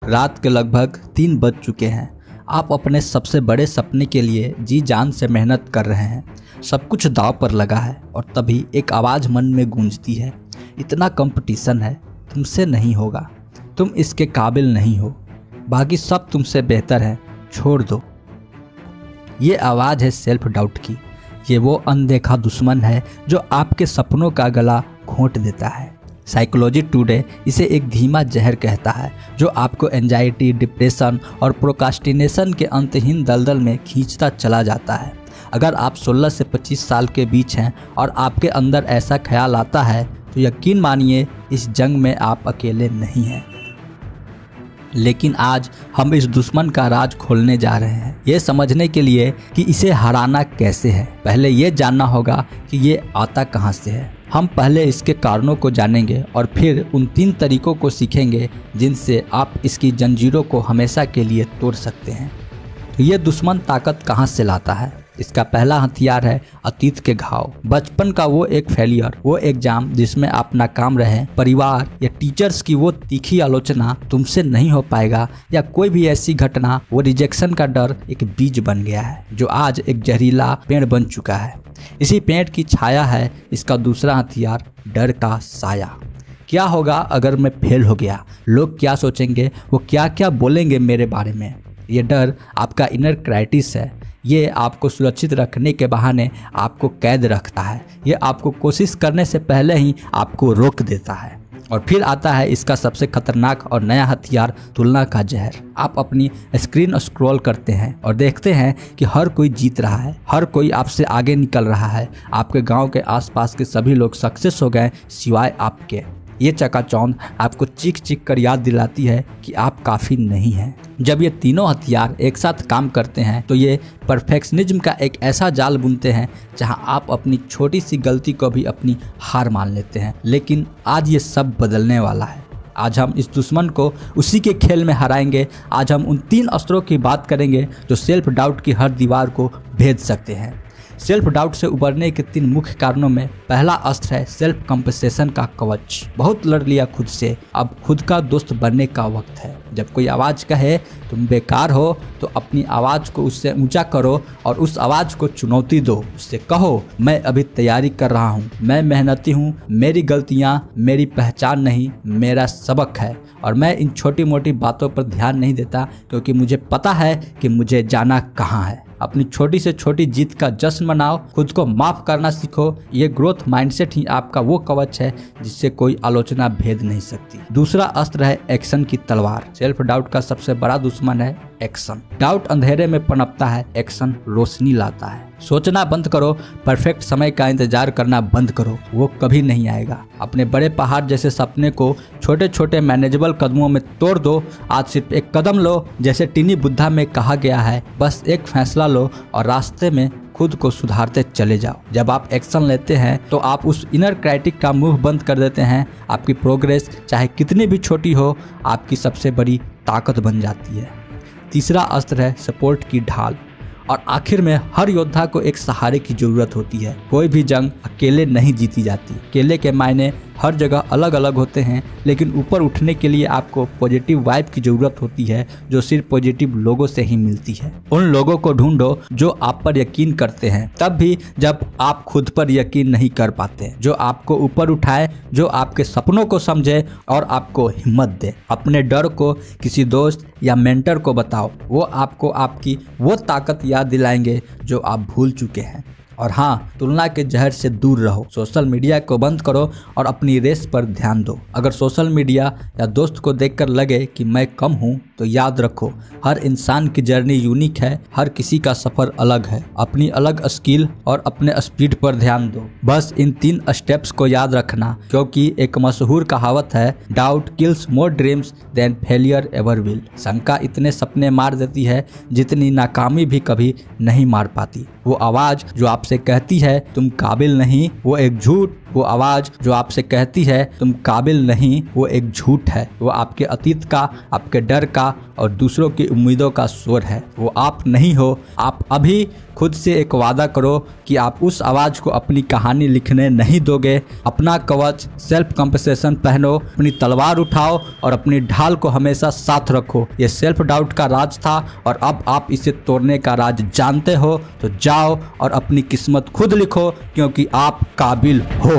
रात के लगभग 3 बज चुके हैं। आप अपने सबसे बड़े सपने के लिए जी जान से मेहनत कर रहे हैं, सब कुछ दांव पर लगा है और तभी एक आवाज़ मन में गूंजती है, इतना कंपटीशन है, तुमसे नहीं होगा, तुम इसके काबिल नहीं हो, बाकी सब तुमसे बेहतर है, छोड़ दो। ये आवाज़ है सेल्फ डाउट की। ये वो अनदेखा दुश्मन है जो आपके सपनों का गला घोंट देता है। साइकोलॉजी टुडे इसे एक धीमा जहर कहता है जो आपको एंजाइटी, डिप्रेशन और प्रोक्रास्टिनेशन के अंतहीन दलदल में खींचता चला जाता है। अगर आप 16 से 25 साल के बीच हैं और आपके अंदर ऐसा ख्याल आता है तो यकीन मानिए इस जंग में आप अकेले नहीं हैं। लेकिन आज हम इस दुश्मन का राज खोलने जा रहे हैं, ये समझने के लिए कि इसे हराना कैसे है। पहले ये जानना होगा कि ये आता कहाँ से है। हम पहले इसके कारणों को जानेंगे और फिर उन 3 तरीकों को सीखेंगे जिनसे आप इसकी जंजीरों को हमेशा के लिए तोड़ सकते हैं। तो ये दुश्मन ताकत कहाँ से लाता है? इसका पहला हथियार है अतीत के घाव। बचपन का वो एक फेलियर, वो एग्जाम जिसमें आप नाकाम रहे, परिवार या टीचर्स की वो तीखी आलोचना तुमसे नहीं हो पाएगा, या कोई भी ऐसी घटना, वो रिजेक्शन का डर एक बीज बन गया है जो आज एक जहरीला पेड़ बन चुका है। इसी पेड़ की छाया है इसका दूसरा हथियार, डर का साया। क्या होगा अगर मैं फेल हो गया? लोग क्या सोचेंगे? वो क्या क्या बोलेंगे मेरे बारे में? ये डर आपका इनर क्राइटिस है। ये आपको सुरक्षित रखने के बहाने आपको कैद रखता है। ये आपको कोशिश करने से पहले ही आपको रोक देता है। और फिर आता है इसका सबसे खतरनाक और नया हथियार, तुलना का जहर। आप अपनी स्क्रीन स्क्रॉल करते हैं और देखते हैं कि हर कोई जीत रहा है, हर कोई आपसे आगे निकल रहा है। आपके गांव के आसपास के सभी लोग सक्सेस हो गए सिवाय आपके। ये चकाचौंध आपको चीख चीख कर याद दिलाती है कि आप काफ़ी नहीं हैं। जब ये तीनों हथियार एक साथ काम करते हैं तो ये परफेक्शनिज्म का एक ऐसा जाल बुनते हैं जहां आप अपनी छोटी सी गलती को भी अपनी हार मान लेते हैं। लेकिन आज ये सब बदलने वाला है। आज हम इस दुश्मन को उसी के खेल में हराएंगे। आज हम उन 3 अस्त्रों की बात करेंगे जो सेल्फ डाउट की हर दीवार को भेद सकते हैं। सेल्फ डाउट से उबरने के 3 मुख्य कारणों में पहला अस्त्र है सेल्फ कंपनसेशन का कवच। बहुत लड़ लिया खुद से, अब खुद का दोस्त बनने का वक्त है। जब कोई आवाज़ कहे तुम बेकार हो तो अपनी आवाज़ को उससे ऊंचा करो और उस आवाज़ को चुनौती दो। उससे कहो मैं अभी तैयारी कर रहा हूँ, मैं मेहनती हूँ, मेरी गलतियाँ मेरी पहचान नहीं, मेरा सबक है और मैं इन छोटी मोटी बातों पर ध्यान नहीं देता क्योंकि मुझे पता है कि मुझे जाना कहाँ है। अपनी छोटी से छोटी जीत का जश्न मनाओ, खुद को माफ करना सीखो। ये ग्रोथ माइंडसेट ही आपका वो कवच है जिससे कोई आलोचना भेद नहीं सकती। दूसरा अस्त्र है एक्शन की तलवार। सेल्फ डाउट का सबसे बड़ा दुश्मन है एक्शन। डाउट अंधेरे में पनपता है, एक्शन रोशनी लाता है। सोचना बंद करो, परफेक्ट समय का इंतजार करना बंद करो, वो कभी नहीं आएगा। अपने बड़े पहाड़ जैसे सपने को छोटे छोटे मैनेजेबल कदमों में तोड़ दो। आज सिर्फ एक कदम लो, जैसे टीनी बुद्धा में कहा गया है, बस एक फैसला लो और रास्ते में खुद को सुधारते चले जाओ। जब आप एक्शन लेते हैं तो आप उस इनर क्राइटिक का मुंह बंद कर देते हैं। आपकी प्रोग्रेस चाहे कितनी भी छोटी हो, आपकी सबसे बड़ी ताकत बन जाती है। तीसरा अस्त्र है सपोर्ट की ढाल। और आखिर में हर योद्धा को एक सहारे की जरूरत होती है। कोई भी जंग अकेले नहीं जीती जाती। अकेले के मायने हर जगह अलग अलग होते हैं, लेकिन ऊपर उठने के लिए आपको पॉजिटिव वाइब की जरूरत होती है जो सिर्फ पॉजिटिव लोगों से ही मिलती है। उन लोगों को ढूंढो जो आप पर यकीन करते हैं, तब भी जब आप खुद पर यकीन नहीं कर पाते, जो आपको ऊपर उठाए, जो आपके सपनों को समझे और आपको हिम्मत दे। अपने डर को किसी दोस्त या मेंटर को बताओ, वो आपको आपकी वो ताकत याद दिलाएंगे जो आप भूल चुके हैं। और हाँ, तुलना के जहर से दूर रहो। सोशल मीडिया को बंद करो और अपनी रेस पर ध्यान दो। अगर सोशल मीडिया या दोस्त को देखकर लगे कि मैं कम हूँ तो याद रखो, हर इंसान की जर्नी यूनिक है, हर किसी का सफ़र अलग है। अपनी अलग स्किल और अपने स्पीड पर ध्यान दो। बस इन 3 स्टेप्स को याद रखना, क्योंकि एक मशहूर कहावत है, doubt kills more dreams than failure ever will. शंका इतने सपने मार देती है जितनी नाकामी भी कभी नहीं मार पाती। वो आवाज़ जो आपसे कहती है तुम काबिल नहीं, वो एक झूठ वो आवाज़ जो आपसे कहती है तुम काबिल नहीं, वो एक झूठ है। वो आपके अतीत का, आपके डर का और दूसरों की उम्मीदों का स्वर है। वो आप नहीं हो। आप अभी खुद से एक वादा करो कि आप उस आवाज़ को अपनी कहानी लिखने नहीं दोगे। अपना कवच सेल्फ कंपनसेशन पहनो, अपनी तलवार उठाओ और अपनी ढाल को हमेशा साथ रखो। ये सेल्फ डाउट का राज था और अब आप इसे तोड़ने का राज जानते हो। तो जाओ और अपनी किस्मत खुद लिखो, क्योंकि आप काबिल हो।